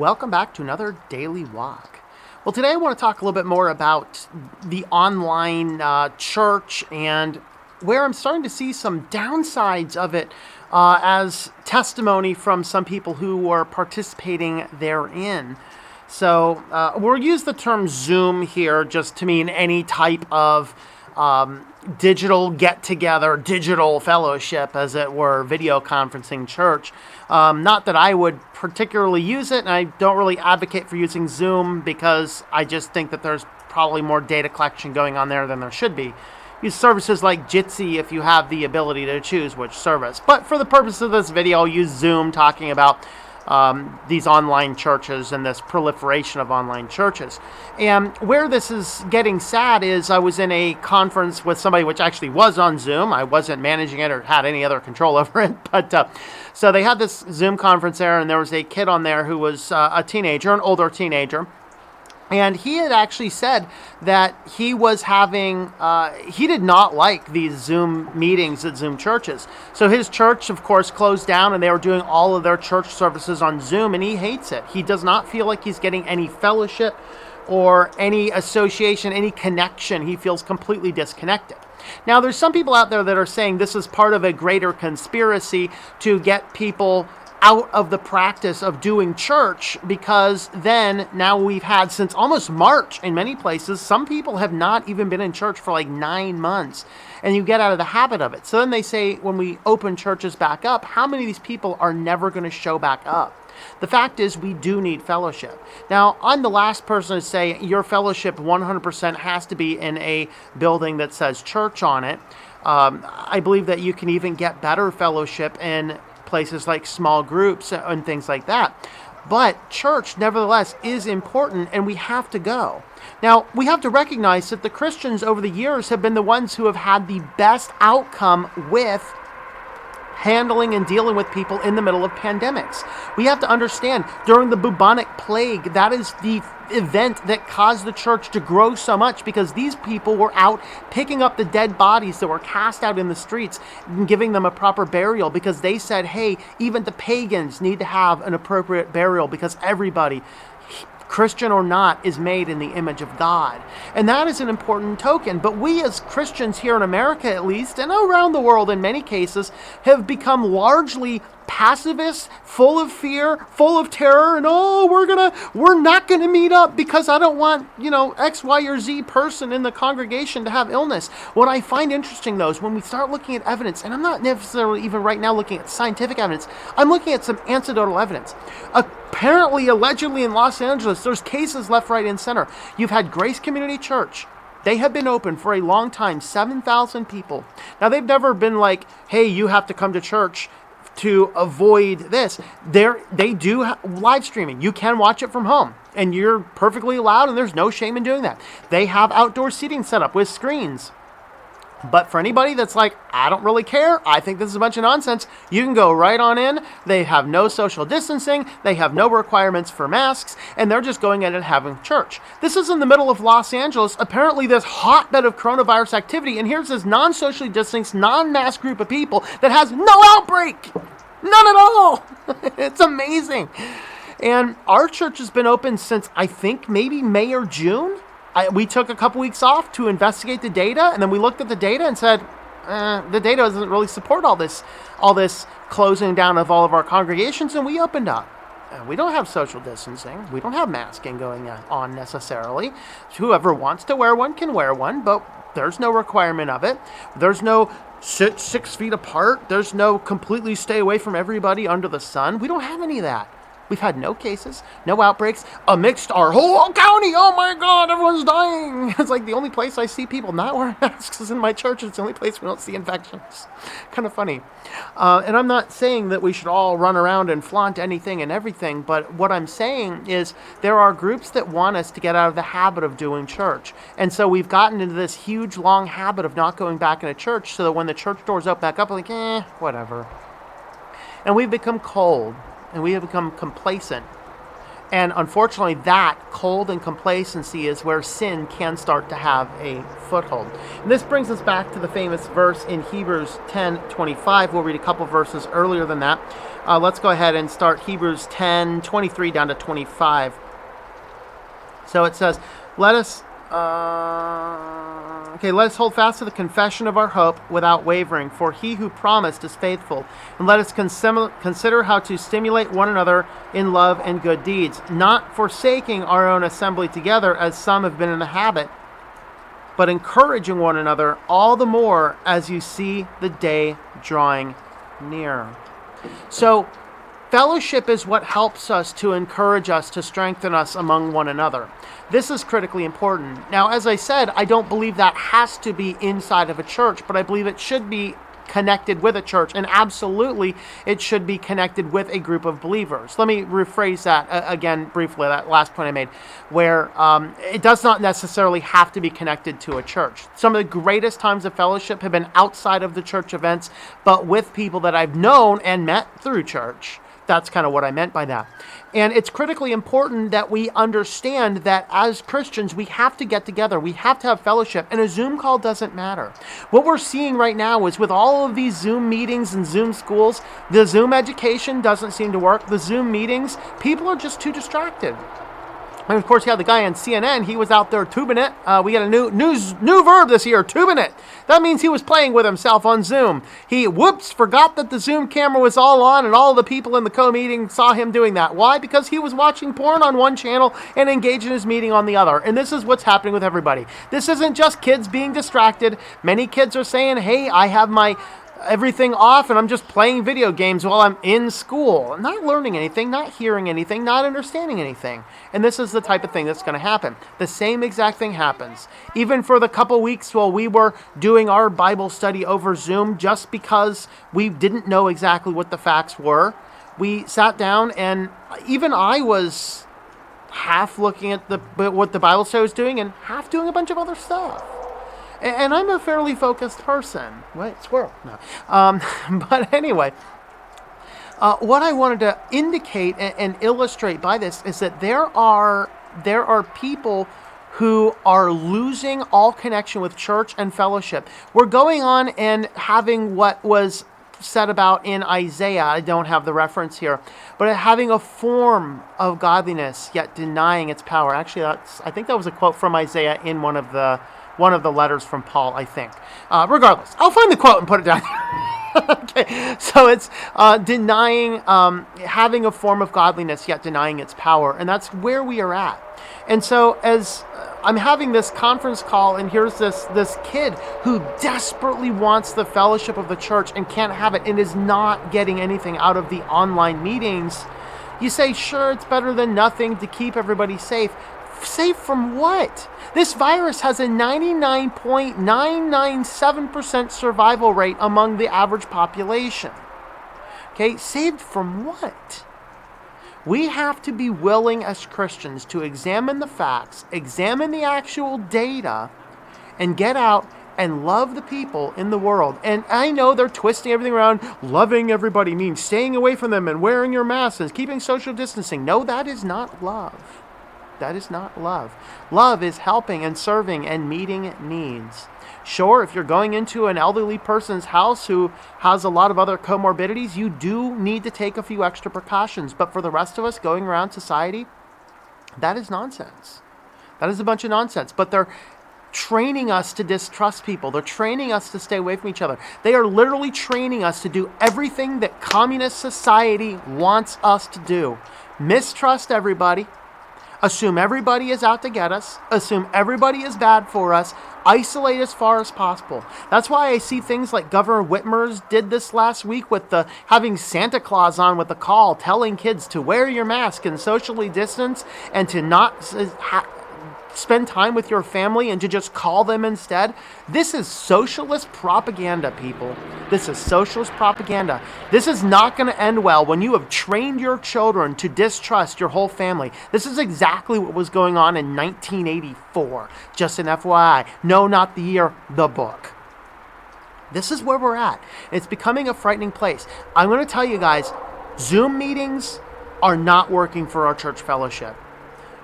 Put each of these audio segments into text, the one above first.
Welcome back to another Daily Walk. Well, today I want to talk a little bit more about the online church and where I'm starting to see some downsides of it as testimony from some people who are participating therein. So we'll use the term Zoom here just to mean any type of digital get-together, digital fellowship, as it were, video conferencing church. Not that I would particularly use it, and I don't really advocate for using Zoom because I just think that there's probably more data collection going on there than there should be. Use services like Jitsi if you have the ability to choose which service. But for the purpose of this video, I'll use Zoom talking about these online churches and this proliferation of online churches. And where this is getting sad is I was in a conference with somebody which actually was on Zoom. I wasn't managing it or had any other control over it. But so they had this Zoom conference there, and there was a kid on there who was a teenager, an older teenager. And he had actually said that he was having, he did not like these Zoom meetings at Zoom churches. So his church, of course, closed down and they were doing all of their church services on Zoom, and he hates it. He does not feel like he's getting any fellowship or any association, any connection. He feels completely disconnected. Now, there's some people out there that are saying this is part of a greater conspiracy to get people out of the practice of doing church, because then now we've had since almost March in many places, some people have not even been in church for like 9 months, and you get out of the habit of it. So then they say when we open churches back up, how many of these people are never going to show back up? The fact is we do need fellowship. Now, I'm the last person to say your fellowship 100% has to be in a building that says church on it. I believe that you can even get better fellowship in places like small groups and things like that. But church, nevertheless, is important, and we have to go. Now, we have to recognize that the Christians over the years have been the ones who have had the best outcome with handling and dealing with people in the middle of pandemics. We have to understand, during the bubonic plague, that is the event that caused the church to grow so much, because these people were out picking up the dead bodies that were cast out in the streets and giving them a proper burial, because they said, hey, even the pagans need to have an appropriate burial, because everybody, Christian or not, is made in the image of God. And that is an important token. But we as Christians here in America, at least, and around the world in many cases, have become largely pacifist, full of fear, full of terror, and we're not gonna meet up because I don't want, X, Y, or Z person in the congregation to have illness. What I find interesting, though, is when we start looking at evidence, and I'm not necessarily even right now looking at scientific evidence, I'm looking at some anecdotal evidence. Apparently, allegedly in Los Angeles, there's cases left, right, and center. You've had Grace Community Church. They have been open for a long time, 7,000 people. Now, they've never been like, hey, you have to come to church to avoid this. They do live streaming. You can watch it from home, and you're perfectly allowed, and there's no shame in doing that. They have outdoor seating set up with screens. But for anybody that's like, I don't really care, I think this is a bunch of nonsense, you can go right on in. They have no social distancing, they have no requirements for masks, and they're just going in and having church. This is in the middle of Los Angeles, apparently this hotbed of coronavirus activity, and here's this non-socially distanced, non-mask group of people that has no outbreak! None at all! It's amazing. And our church has been open since, I think, maybe May or June. We took a couple weeks off to investigate the data, and then we looked at the data and said, the data doesn't really support all this closing down of all of our congregations, and we opened up. We don't have social distancing. We don't have masking going on necessarily. Whoever wants to wear one can wear one, but there's no requirement of it. There's no sit 6 feet apart. There's no completely stay away from everybody under the sun. We don't have any of that. We've had no cases, no outbreaks amidst our whole county. Oh my God, everyone's dying. It's like the only place I see people not wearing masks is in my church. It's the only place we don't see infections. Kind of funny. And I'm not saying that we should all run around and flaunt anything and everything, but what I'm saying is there are groups that want us to get out of the habit of doing church. And so we've gotten into this huge, long habit of not going back into church, so that when the church doors open back up, we're like, whatever. And we've become cold. And we have become complacent. And unfortunately, that cold and complacency is where sin can start to have a foothold. And this brings us back to the famous verse in Hebrews 10:25. We'll read a couple verses earlier than that. Let's go ahead and start Hebrews 10:23 down to 25. So it says, let us hold fast to the confession of our hope without wavering, for he who promised is faithful. And let us consider how to stimulate one another in love and good deeds, not forsaking our own assembly together as some have been in the habit, but encouraging one another all the more as you see the day drawing near. So, fellowship is what helps us to encourage us, to strengthen us among one another. This is critically important. Now, as I said, I don't believe that has to be inside of a church, but I believe it should be connected with a church, and absolutely it should be connected with a group of believers. Let me rephrase that again briefly, that last point I made, where it does not necessarily have to be connected to a church. Some of the greatest times of fellowship have been outside of the church events, but with people that I've known and met through church. That's kind of what I meant by that. And it's critically important that we understand that as Christians, we have to get together. We have to have fellowship, and a Zoom call doesn't matter. What we're seeing right now is with all of these Zoom meetings and Zoom schools, the Zoom education doesn't seem to work. The Zoom meetings, people are just too distracted. And of course, you have the guy on CNN. He was out there tubing it. We got a new verb this year, tubing it. That means he was playing with himself on Zoom. He, forgot that the Zoom camera was all on, and all the people in the co-meeting saw him doing that. Why? Because he was watching porn on one channel and engaged in his meeting on the other. And this is what's happening with everybody. This isn't just kids being distracted. Many kids are saying, hey, I have my everything off and I'm just playing video games while I'm in school. Not learning anything, not hearing anything, not understanding anything. And this is the type of thing that's going to happen. The same exact thing happens. Even for the couple weeks while we were doing our Bible study over Zoom, just because we didn't know exactly what the facts were, we sat down and even I was half looking at what the Bible study was doing and half doing a bunch of other stuff. And I'm a fairly focused person. Wait, squirrel. No. But anyway, what I wanted to indicate and illustrate by this is that there are people who are losing all connection with church and fellowship. We're going on and having what was said about in Isaiah. I don't have the reference here, but having a form of godliness yet denying its power. Actually, I think that was a quote from Isaiah in one of the letters from Paul, I think. Regardless, I'll find the quote and put it down here. Okay, so it's denying, having a form of godliness yet denying its power, and that's where we are at. And so as I'm having this conference call, and here's this kid who desperately wants the fellowship of the church and can't have it and is not getting anything out of the online meetings. You say, sure, it's better than nothing to keep everybody safe. Safe from what? This virus has a 99.997% survival rate among the average population. Okay, saved from what? We have to be willing as Christians to examine the facts, examine the actual data, and get out and love the people in the world. And I know they're twisting everything around. Loving everybody means staying away from them and wearing your masks and keeping social distancing. No, that is not love. That is not love. Love is helping and serving and meeting needs. Sure, if you're going into an elderly person's house who has a lot of other comorbidities, you do need to take a few extra precautions. But for the rest of us going around society, that is nonsense. That is a bunch of nonsense. But they're training us to distrust people. They're training us to stay away from each other. They are literally training us to do everything that communist society wants us to do. Mistrust everybody. Assume everybody is out to get us. Assume everybody is bad for us. Isolate as far as possible. That's why I see things like Governor Whitmer's did this last week with having Santa Claus on with the call, telling kids to wear your mask and socially distance and to not spend time with your family and to just call them instead. This is socialist propaganda, people. This is socialist propaganda. This is not going to end well when you have trained your children to distrust your whole family. This is exactly what was going on in 1984. Just an FYI. No, not the year, the book. This is where we're at. It's becoming a frightening place. I'm going to tell you guys, Zoom meetings, are not working for our church fellowship.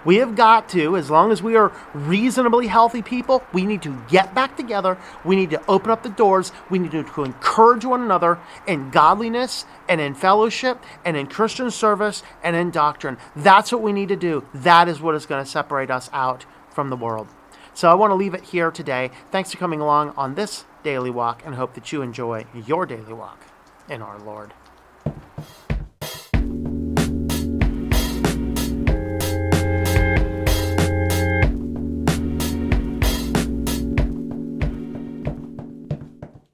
We have got to, as long as we are reasonably healthy people, we need to get back together. We need to open up the doors. We need to encourage one another in godliness and in fellowship and in Christian service and in doctrine. That's what we need to do. That is what is going to separate us out from the world. So I want to leave it here today. Thanks for coming along on this daily walk, and hope that you enjoy your daily walk in our Lord.